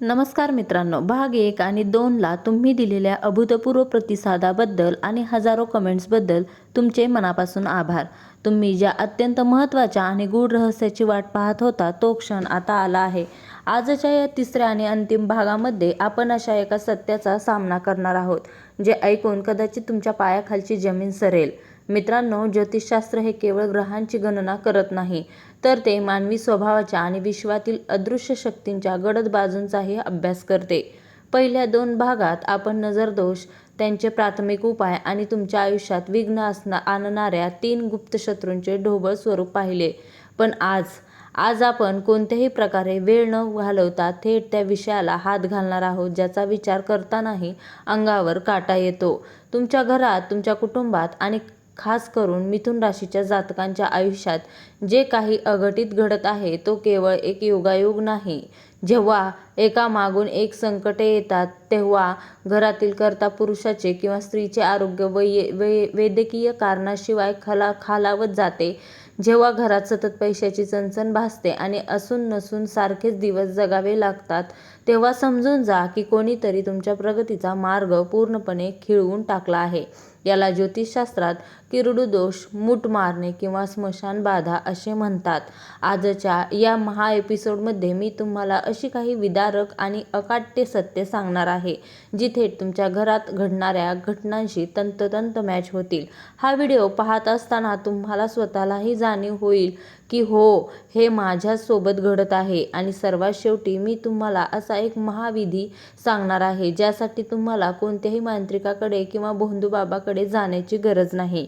नमस्कार मित्रांनो, भाग 1 आणि 2ला तुम्ही दिलेल्या अभूतपूर्व प्रतिसादाबद्दल आणि हजारो कमेंट्सबद्दल तुमचे मनापासून आभार. तुम्ही ज्या अत्यंत महत्त्वाच्या आणि गूढ रहस्याची वाट पाहत होता तो क्षण आता आला आहे. आजच्या या तिसऱ्या आणि अंतिम भागामध्ये आपण अशा एका सत्याचा सामना करणार आहोत जे ऐकून कदाचित तुमच्या पायाखालची जमीन सरेल. मित्रांनो, ज्योतिषशास्त्र हे केवळ ग्रहांची गणना करत नाही, तर ते मानवी स्वभावाच्या आणि विश्वातील अदृश्य शक्तींच्या गडद बाजूंचाही अभ्यास करते. पहिल्या 2 भागात आपण नजरदोष, त्यांचे प्राथमिक उपाय आणि तुमच्या आयुष्यात विघ्न आणणाऱ्या 3 गुप्त शत्रूंचे ढोबळ स्वरूप पाहिले. पण आज आपण कोणत्याही प्रकारे वेळ न घालवता थेट त्या विषयाला हात घालणार आहोत ज्याचा विचार करतानाही अंगावर काटा येतो. तुमच्या घरात, तुमच्या कुटुंबात आणि खास करून मिथुन राशीच्या जातकांच्या आयुष्यात जे काही अघटित घडत आहे तो केवळ एक योगायोग नाही. जेव्हा एकामागून एक संकटे येतात तेव्हा घरातील कर्ता पुरुषाचे किंवा स्त्रीचे आरोग्य वैद्यकीय कारणाशिवाय खालावत जाते, जेव्हा घरात सतत पैशाची चणचण भासते आणि असून नसून सारखेच दिवस जगावे लागतात, तेव्हा समजून जा की कोणीतरी तुमच्या प्रगतीचा मार्ग पूर्णपणे खिळवून टाकला आहे. याला ज्योतिषशास्त्रात किरडू दोष, मूठ मारणे किंवा स्मशान बाधा असे म्हणतात. आजच्या या महा एपिसोडमध्ये मी तुम्हाला अशी काही विदारक आणि अकाट्य सत्य सांगणार आहे जी थेट तुमच्या घरात घडणाऱ्या घटनांशी तंतोतंत मॅच होतील. हा व्हिडिओ पाहत असताना तुम्हाला स्वतःलाही जाणीव होईल की हो, हे माझ्याच सोबत घडत आहे. आणि सर्वात शेवटी मी तुम्हाला असा एक महाविधी सांगणार आहे ज्यासाठी तुम्हाला कोणत्याही मांत्रिकाकडे किंवा भोंदूबाबाकडे जाण्याची गरज नाही.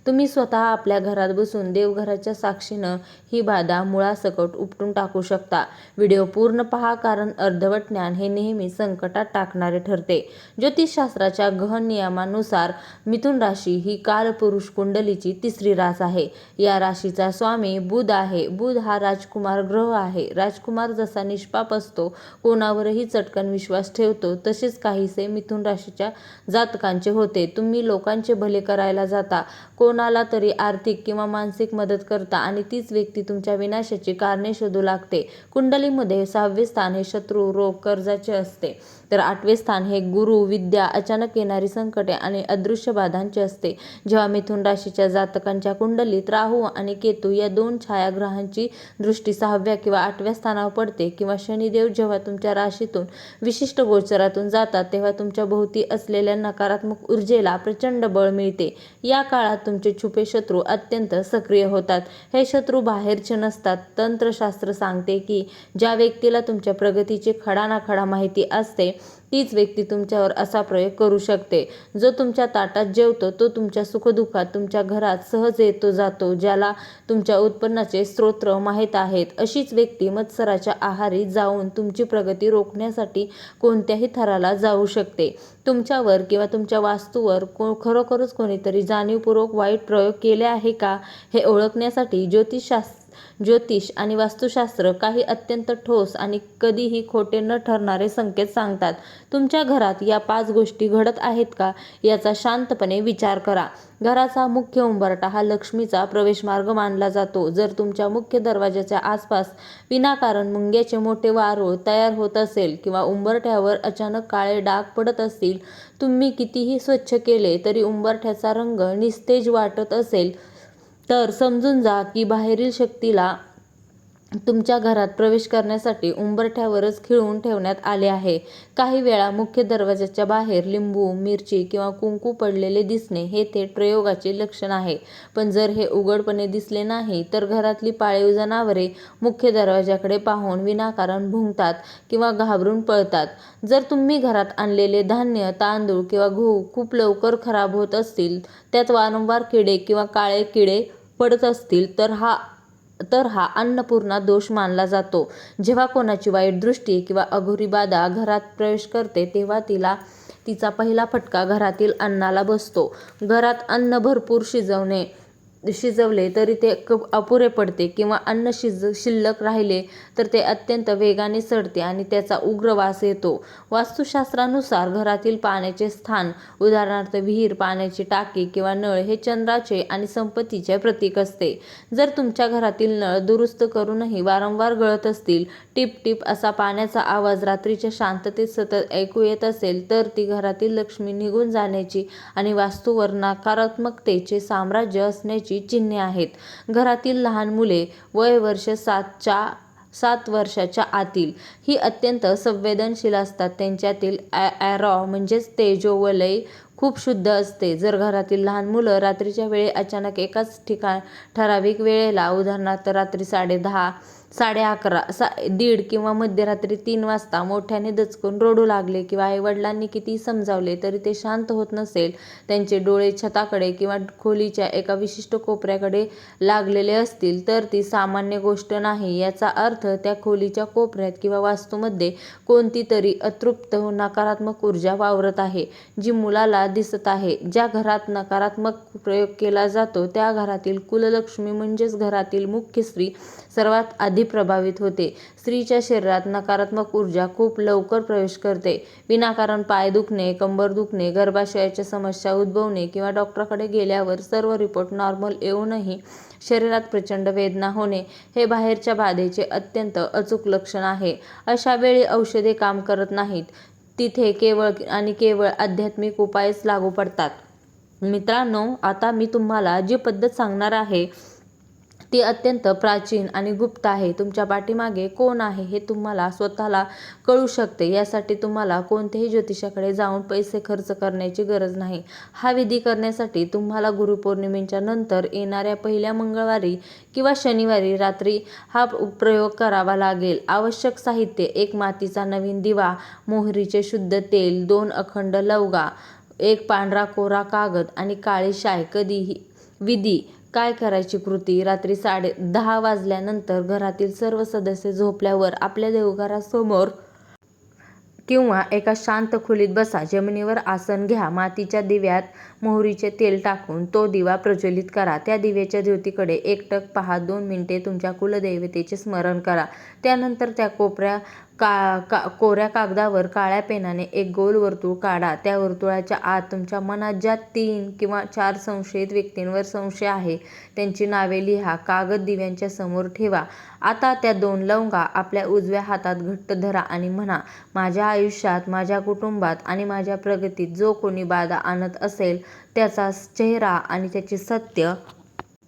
तुम्ही स्वतः आपल्या घरात बसून देवघराच्या साक्षीनं ही बाधा मुळासकट उपटून टाकू शकता. व्हिडिओ पूर्ण पहा, कारण अर्धवट ज्ञान हे नेहमी संकटात टाकणारे ठरते. ज्योतिषशास्त्राच्या गहन नियमानुसार मिथुन राशी ही कालपुरुष कुंडलीची 3री रास आहे. या राशीचा स्वामी बुध आहे. बुध हा राजकुमार ग्रह आहे. राजकुमार जसा निष्पाप असतो, कोणावरही चटकन विश्वास ठेवतो, तसेच काहीसे मिथुन राशीच्या जातकांचे होते. तुम्ही लोकांचे भले करायला जाता, कोणाला तरी आर्थिक किंवा मानसिक मदत करता आणि तीच व्यक्ती तुमच्या विनाशाची कारणे शोधू लागते. कुंडलीमध्ये 6वे स्थान हे शत्रू, रोग, कर्जाचे असते, तर 8वे स्थान हे गुरु, विद्या, अचानक येणारी संकटे आणि अदृश्य बाधांचे असते. जेव्हा मिथुन राशीच्या जातकांच्या कुंडलीत राहू आणि केतू या 2 छायाग्रहांची दृष्टी 6व्या किंवा 8व्या स्थानावर पडते किंवा शनिदेव जेव्हा तुमच्या राशीतून विशिष्ट गोचरातून जातात, तेव्हा तुमच्या भोवती असलेल्या नकारात्मक ऊर्जेला प्रचंड बळ मिळते. या काळात तुमचे छुपे शत्रू अत्यंत सक्रिय होतात. हे शत्रू बाहेरचे नसतात. तंत्रशास्त्र सांगते की ज्या व्यक्तीला तुमच्या प्रगतीची खडानाखडा माहिती असते तीच व्यक्ती तुमच्यावर असा प्रयोग करू शकते. जो तुमच्या ताटात जेवतो तो तुमच्या सुखदुःखात तुमच्या घरात सहज येतो जातो. ज्याला तुमच्या उत्पन्नाचे स्रोत माहीत आहेत, अशीच व्यक्ती मत्सराच्या आहारी जाऊन तुमची प्रगती रोखण्यासाठी कोणत्याही थराला जाऊ शकते. तुमच्यावर किंवा तुमच्या वास्तूवर खरोखरच कोणीतरी जाणीवपूर्वक वाईट प्रयोग केले आहे का, हे ओळखण्यासाठी ज्योतिष आणि वास्तुशास्त्र काही अत्यंत ठोस आणि कधीही खोटे न ठरणारे संकेत सांगतात. तुमच्या घरात या 5 गोष्टी घडत आहेत का, याचा शांतपणे विचार करा. घराचा मुख्य उंबरठा हा लक्ष्मीचा प्रवेशमार्ग मानला जातो. जर तुमच्या मुख्य दरवाजाच्या आसपास विनाकारण मुंग्याचे मोठे वारूळ तयार होत असेल किंवा उंबरठ्यावर अचानक काळे डाग पडत असतील, तुम्ही कितीही स्वच्छ केले तरी उंबरठ्याचा रंग निस्तेज वाटत असेल, तर समजून जा की बाहेरील शक्तीला तुमच्या घरात प्रवेश करण्यासाठी उंबरठ्यावरच खिळवून ठेवण्यात आले आहे. काही वेळा मुख्य दरवाजाच्या बाहेर लिंबू, मिरची किंवा कुंकू पडलेले दिसणे हे थेट प्रयोगाचे लक्षण आहे. पण जर हे उघडपणे दिसले नाही, तर घरातली पाळीव जनावरे मुख्य दरवाजाकडे पाहून विनाकारण भुंकतात किंवा घाबरून पळतात. जर तुम्ही घरात आणलेले धान्य, तांदूळ किंवा गहू खूप लवकर खराब होत असतील, त्यात वारंवार किडे किंवा काळे किडे पडत असतील, तर हा अन्नपूर्णा दोष मानला जातो. जेव्हा कोणाची वाईट दृष्टी किंवा अघोरी बाधा घरात प्रवेश करते, तेव्हा तिचा पहिला फटका घरातील अन्नाला बसतो. घरात अन्न भरपूर शिजवणे शिजवले तरी ते अपुरे पडते किंवा अन्न शिल्लक राहिले तर ते अत्यंत वेगाने सडते आणि त्याचा उग्र वास येतो. वास्तुशास्त्रानुसार घरातील पाण्याचे स्थान, उदाहरणार्थ विहीर, पाण्याची टाकी किंवा नळ, हे चंद्राचे आणि संपत्तीचे प्रतीक असते. जर तुमच्या घरातील नळ दुरुस्त करूनही वारंवार गळत असतील, टिप टिप असा पाण्याचा आवाज रात्रीच्या शांततेत सतत ऐकू येत असेल, तर ती घरातील लक्ष्मी निघून जाण्याची आणि वास्तूवर नकारात्मकतेचे साम्राज्य असण्याची चिन्हे आहेत. घरातील लहान मुले, वय वर्ष 7 वर्षाच्या आतील, ही अत्यंत संवेदनशील असतात. त्यांच्यातील ॲरॉ म्हणजेच तेजोवलय खूप शुद्ध असते. जर घरातील लहान मुलं रात्रीच्या वेळी अचानक एकाच ठराविक वेळेला, उदाहरणार्थ रात्री 10:30, 11:30, 1:30 किंवा मध्यरात्री 3 वाजता मोठ्याने दचकून रडू लागले किंवा आईवडिलांनी कितीही समजावले तरी ते शांत होत नसेल, त्यांचे डोळे छताकडे किंवा खोलीच्या एका विशिष्ट कोपऱ्याकडे लागलेले असतील, तर ती सामान्य गोष्ट नाही. याचा अर्थ त्या खोलीच्या कोपऱ्यात किंवा वास्तूमध्ये कोणती तरी अतृप्त नकारात्मक ऊर्जा वावरत आहे, जी मुलाला दिसत आहे. ज्या घरात नकारात्मक प्रयोग केला जातो त्या घरातील कुललक्ष्मी म्हणजेच घरातील मुख्य स्त्री सर्वात आधी प्रभावित होते. स्त्रीच्या शरीरात नकारात्मक ऊर्जा खूप लवकर प्रवेश करते. विनाकारण पाय दुखणे, कंबर दुखणे, गर्भाशयाच्या समस्या उद्भवणे किंवा डॉक्टरकडे गेल्यावर सर्व रिपोर्ट नॉर्मल येऊनही शरीरात प्रचंड वेदना होणे, हे बाहेरच्या बाधेचे अत्यंत अचूक लक्षण आहे. अशा वेळी औषधे काम करत नाहीत. तिथे केवळ आणि केवळ आध्यात्मिक उपायच लागू पडतात. मित्रांनो, आता मी तुम्हाला जी पद्धत सांगणार आहे ती अत्यंत प्राचीन आणि गुप्त आहे. तुमच्या पाठीमागे कोण आहे हे तुम्हाला स्वतःला कळू शकते. यासाठी तुम्हाला कोणत्याही ज्योतिषाकडे जाऊन पैसे खर्च करण्याची गरज नाही. हा विधी करण्यासाठी तुम्हाला गुरुपौर्णिमेच्या नंतर येणाऱ्या पहिल्या मंगळवारी किंवा शनिवारी रात्री हा प्रयोग करावा लागेल. आवश्यक साहित्य: 1 मातीचा नवीन दिवा, मोहरीचे शुद्ध तेल, 2 अखंड लवंगा, 1 पांढरा कोरा कागद आणि काळी शाई. विधी: काय करायची कृती: रात्री 10:30 वाजल्यानंतर घरातील सर्व सदस्य झोपल्यावर आपल्या देवघरासमोर किंवा एका शांत खोलीत बसा. जमिनीवर आसन घ्या. मातीच्या दिव्यात मोहरीचे तेल टाकून तो दिवा प्रज्वलित करा. त्या दिव्याच्या ज्योतीकडे एकटक पहा. 2 मिनिटे तुमच्या कुलदैवतेचे स्मरण करा. त्यानंतर त्या कोऱ्या कागदावर काळ्या पेनाने एक गोल वर्तुळ काढा. त्या वर्तुळाच्या आत तुमच्या मनात ज्या 3 किंवा 4 संशयित व्यक्तींवर संशय आहे त्यांची नावे लिहा. कागद दिव्यांच्या समोर ठेवा. आता त्या 2 लवंगा आपल्या उजव्या हातात घट्ट धरा आणि म्हणा, माझ्या आयुष्यात, माझ्या कुटुंबात आणि माझ्या प्रगतीत जो कोणी बाधा आणत असेल त्याचा चेहरा आणि त्याचे सत्य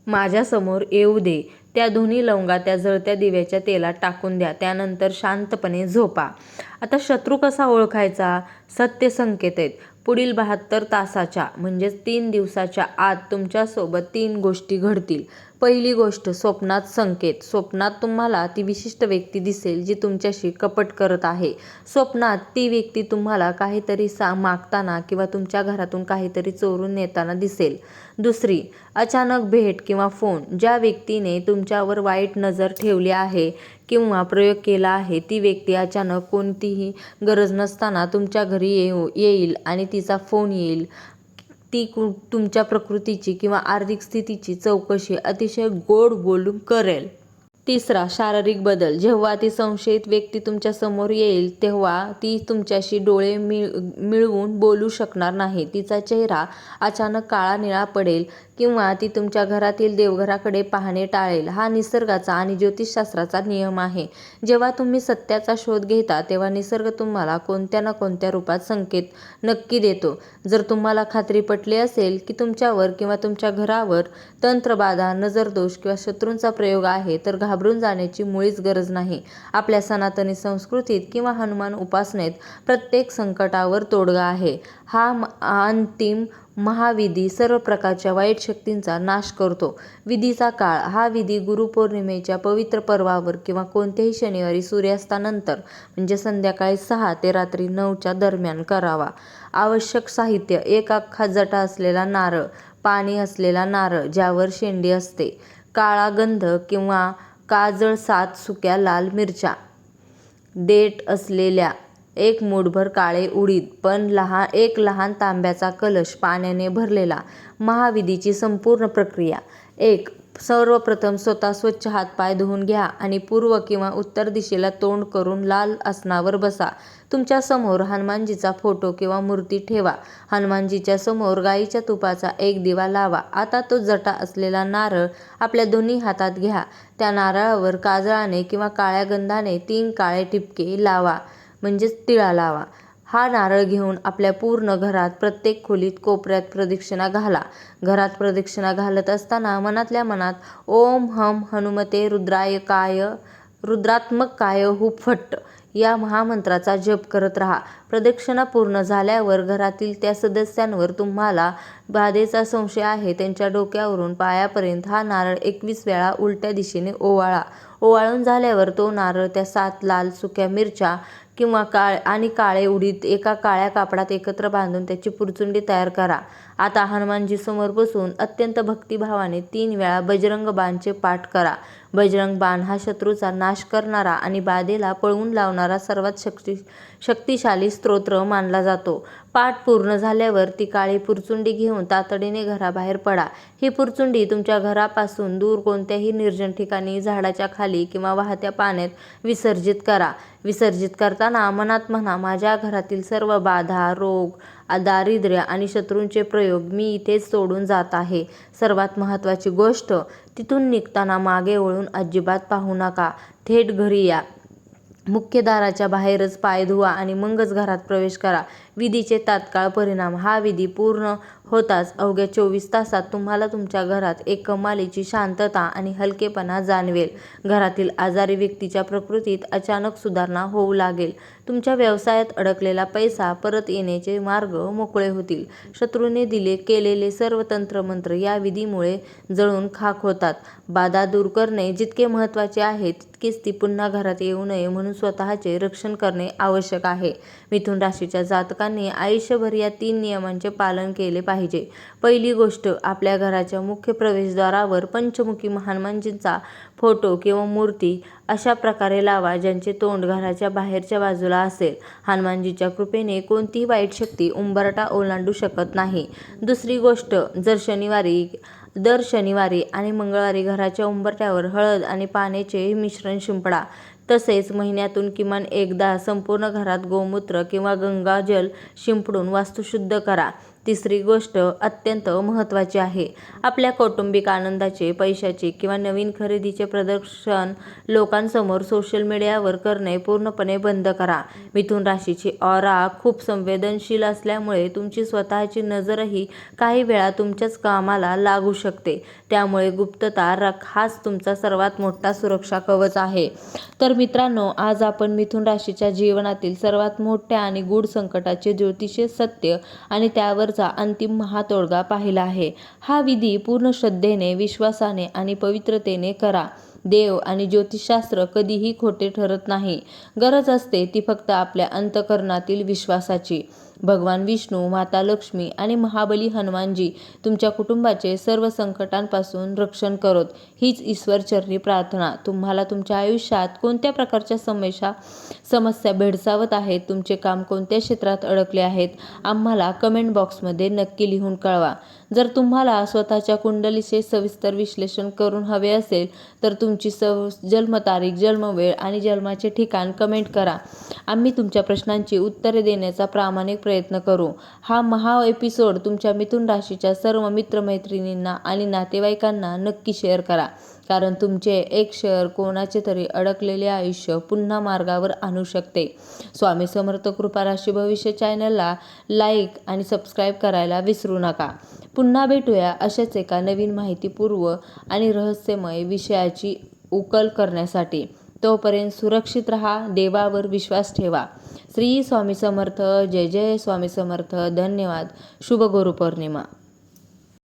माझ्यासमोर येऊ दे. त्या दोन्ही लवंगा त्या जळत्या दिव्याच्या तेलात टाकून द्या. त्यानंतर शांतपणे झोपा. आता शत्रू कसा ओळखायचा? सत्य संकेत आहेत. पुढील 72 तासाच्या म्हणजेच 3 दिवसाच्या आत तुमच्यासोबत 3 गोष्टी घडतील. पहिली गोष्ट: स्वप्नात संकेत. स्वप्नात तुम्हाला ती विशिष्ट व्यक्ती दिसेल जी तुमच्याशी कपट करत आहे. स्वप्नात ती व्यक्ती तुम्हाला काहीतरी मागताना किंवा तुमच्या घरातून काहीतरी चोरून नेताना दिसेल. दुसरी: अचानक भेट किंवा फोन. ज्या व्यक्तीने तुमच्यावर वाईट नजर ठेवली आहे किंवा प्रयोग केला आहे ती व्यक्ती अचानक कोणतीही गरज नसताना तुमच्या घरी येईल आणि तिचा फोन येईल. ती तुमच्या प्रकृतीची किंवा आर्थिक स्थितीची चौकशी अतिशय गोड बोलून करेल. तिसरा: शारीरिक बदल. जेव्हा ती संशयित व्यक्ती तुमच्या समोर येईल तेव्हा ती तुमच्याशी डोळे मिळवून बोलू शकणार नाही. तिचा चेहरा अचानक काळा निळा पडेल किंवा ती तुमच्या घरातील देवघराकडे पाहणे टाळेल. हा निसर्गाचा आणि ज्योतिषशास्त्राचा नियम आहे. जेव्हा तुम्ही सत्याचा शोध घेता तेव्हा निसर्ग तुम्हाला कोणत्या ना कोणत्या रूपात संकेत नक्की देतो. जर तुम्हाला खात्री पटली असेल की तुमच्यावर किंवा तुमच्या घरावर तंत्रबाधा, नजरदोष किंवा शत्रूंचा प्रयोग आहे तर घाबरून जाण्याची मुळीच गरज नाही. आपल्या सनातनी संस्कृतीत किंवा हनुमान उपासनेत प्रत्येक संकटावर तोडगा आहे. हा अंतिम महाविधी सर्व प्रकारच्या वाईट शक्तींचा नाश करतो. विधीचा काळ: हा विधी गुरुपौर्णिमेच्या पवित्र पर्वावर किंवा कोणत्याही शनिवारी सूर्यास्तानंतर म्हणजे संध्याकाळी 6 ते रात्री 9च्या दरम्यान करावा. आवश्यक साहित्य: 1 अख्खा जटा असलेला नारळ, पाणी असलेला नारळ ज्यावर शेंडी असते, काळा गंध किंवा काजळ, 7 सुक्या लाल मिरच्या, देठ असलेल्या 1 मूठभर काळे उडीद, एक लहान तांब्याचा कलश पाण्याने भरलेला. महाविधीची संपूर्ण प्रक्रिया: 1. सर्वप्रथम स्वतः स्वच्छ हातपाय धुवून घ्या आणि पूर्व किंवा उत्तर दिशेला तोंड करून लाल आसनावर बसा. तुमच्या समोर हनुमानजीचा फोटो किंवा मूर्ती ठेवा. हनुमानजीच्या समोर गाईच्या तुपाचा एक दिवा लावा. आता तो जटा असलेला नारळ आपल्या दोन्ही हातात घ्या. त्या नारळावर काजळाने किंवा काळ्या गंधाने 3 काळे ठिपके लावा, म्हणजेच टिळा लावा. हा नारळ घेऊन आपल्या पूर्ण घरात प्रत्येक खोलीत कोपऱ्यात प्रदक्षिणा घाला. घरात प्रदक्षिणा घालत असताना मनातल्या मनात ओम हम हनुमते रुद्रात्मकाय हुप फट या महामंत्राचा जप करत राहा. प्रदक्षिणा पूर्ण झाल्यावर घरातील त्या सदस्यांवर तुम्हाला बाधेचा संशय आहे त्यांच्या डोक्यावरून पायापर्यंत हा नारळ 21 वेळा उलट्या दिशेने ओवाळा. ओवाळून झाल्यावर तो नारळ त्या 7 लाल सुक्या मिरच्या किंवा काळे उडीद एका काळ्या कापडात एकत्र बांधून त्याची पुरचुंडी तयार करा. आता हनुमानजी समोर बसून अत्यंत भक्तिभावाने 3 वेळा बजरंग बाणचे पाठ करा. बजरंग बाण हा शत्रूचा नाश करणारा आणि बाधेला पळवून लावणारा सर्वात शक्तिशाली स्तोत्र मानला जातो. पाठ पूर्ण झाल्यावर ती काळी पुरचुंडी घेऊन तातडीने घराबाहेर पडा. ही पुरचुंडी तुमच्या घरापासून दूर कोणत्याही निर्जन ठिकाणी, झाडाच्या खाली किंवा वाहत्या पाण्यात विसर्जित करा. विसर्जित करताना मनात म्हणा, माझ्या घरातील सर्व बाधा, रोग, दारिद्र्य आणि शत्रूंचे प्रयोग मी इथेच सोडून जात आहे. सर्वात महत्त्वाची गोष्ट, तिथून निघताना मागे वळून अजिबात पाहू नका. थेट घरी या. मुख्य दाराच्या बाहेरच पाय धुवा आणि मगच घरात प्रवेश करा. विधीचे तात्काळ परिणाम. हा विधी पूर्ण होताच अवघ्या 24 तासात तुम्हाला तुमच्या घरात एक कमालीची शांतता आणि हलकेपणा जाणवेल. घरातील आजारी व्यक्तीच्या प्रकृतीत अचानक सुधारणा होऊ लागेल. तुमच्या व्यवसायात अडकलेला पैसा परत येण्याचे मार्ग मोकळे होतील. शत्रूने केलेले सर्व तंत्रमंत्र या विधीमुळे जळून खाक होतात. बाधा दूर करणे जितके महत्त्वाचे आहे तितकेच ती पुन्हा घरात येऊ नये म्हणून स्वतःचे रक्षण करणे आवश्यक आहे. मिथुन राशीच्या जातकांनी आयुष्यभर या 3 नियमांचे पालन केले पाहिजे. पहिली गोष्ट, आपल्या घराच्या मुख्य प्रवेशद्वारावर पंचमुखी हनुमानजींचा फोटो किंवा मूर्ती अशा प्रकारे लावा ज्यांचे तोंड घराच्या बाहेरच्या बाजूला असेल. हनुमानजीच्या कृपेने कोणतीही वाईट शक्ती उंबरठा ओलांडू शकत नाही. दुसरी गोष्ट, दर शनिवारी आणि मंगळवारी घराच्या उंबरठ्यावर हळद आणि पाण्याचे मिश्रण शिंपडा. तसेच महिन्यातून किमान एकदा संपूर्ण घरात गोमूत्र किंवा गंगाजल शिंपडून वास्तू शुद्ध करा. तिसरी गोष्ट अत्यंत महत्त्वाची आहे. आपल्या कौटुंबिक आनंदाचे, पैशाचे किंवा नवीन खरेदीचे प्रदर्शन लोकांसमोर सोशल मीडियावर करणे पूर्णपणे बंद करा. मिथुन राशीची ऑरा खूप संवेदनशील असल्यामुळे तुमची स्वतःची नजरही काही वेळा तुमच्याच कामाला लागू शकते. त्यामुळे गुप्तता हाच तुमचा सर्वात मोठा सुरक्षा कवच आहे. तर मित्रांनो, आज आपण मिथुन राशीच्या जीवनातील सर्वात मोठ्या आणि गूढ संकटाचे ज्योतिषीय सत्य आणि त्यावरचा अंतिम महातोडगा पाहिला आहे. हा विधी पूर्ण श्रद्धेने, विश्वासाने आणि पवित्रतेने करा. देव आणि ज्योतिषशास्त्र कधीही खोटे ठरत नाही. गरज असते ती फक्त आपल्या अंतःकरणातील विश्वासाची. भगवान विष्णू, माता लक्ष्मी आणि महाबली हनुमानजी तुमच्या कुटुंबाचे सर्व संकटांपासून रक्षण करोत, हीच ईश्वरचरणी प्रार्थना. तुम्हाला तुमच्या आयुष्यात कोणत्या प्रकारच्या समस्या भेडसावत आहेत, तुमचे काम कोणत्या क्षेत्रात अडकले आहेत, आम्हाला कमेंट बॉक्समध्ये नक्की लिहून कळवा. जर तुम्हाला स्वतःच्या कुंडलीचे सविस्तर विश्लेषण करून हवे असेल तर तुमची जन्मतारीख, जन्मवेळ आणि जन्माचे ठिकाण कमेंट करा. आम्ही तुमच्या प्रश्नांची उत्तरे देण्याचा प्रामाणिक प्रयत्न करू. हा एपिसोड तुमच्या मिथुन राशीच्या सर्व मित्रमैत्रिणींना आणि नातेवाईकांना नक्की शेअर करा, कारण तुमचे एक शेअर कोणाचे तरी अडकलेले आयुष्य पुन्हा मार्गावर आणू शकते. स्वामी समर्थ कृपा राशी भविष्य चॅनलला लाईक आणि सबस्क्राईब करायला विसरू नका. पुन्हा भेटूया अशाच एका नवीन माहितीपूर्ण आणि रहस्यमय विषयाची उकल करण्यासाठी. तोपर्यंत सुरक्षित राहा, देवावर विश्वास ठेवा. श्री स्वामी समर्थ. जय जय स्वामी समर्थ. धन्यवाद. शुभ गुरुपौर्णिमा.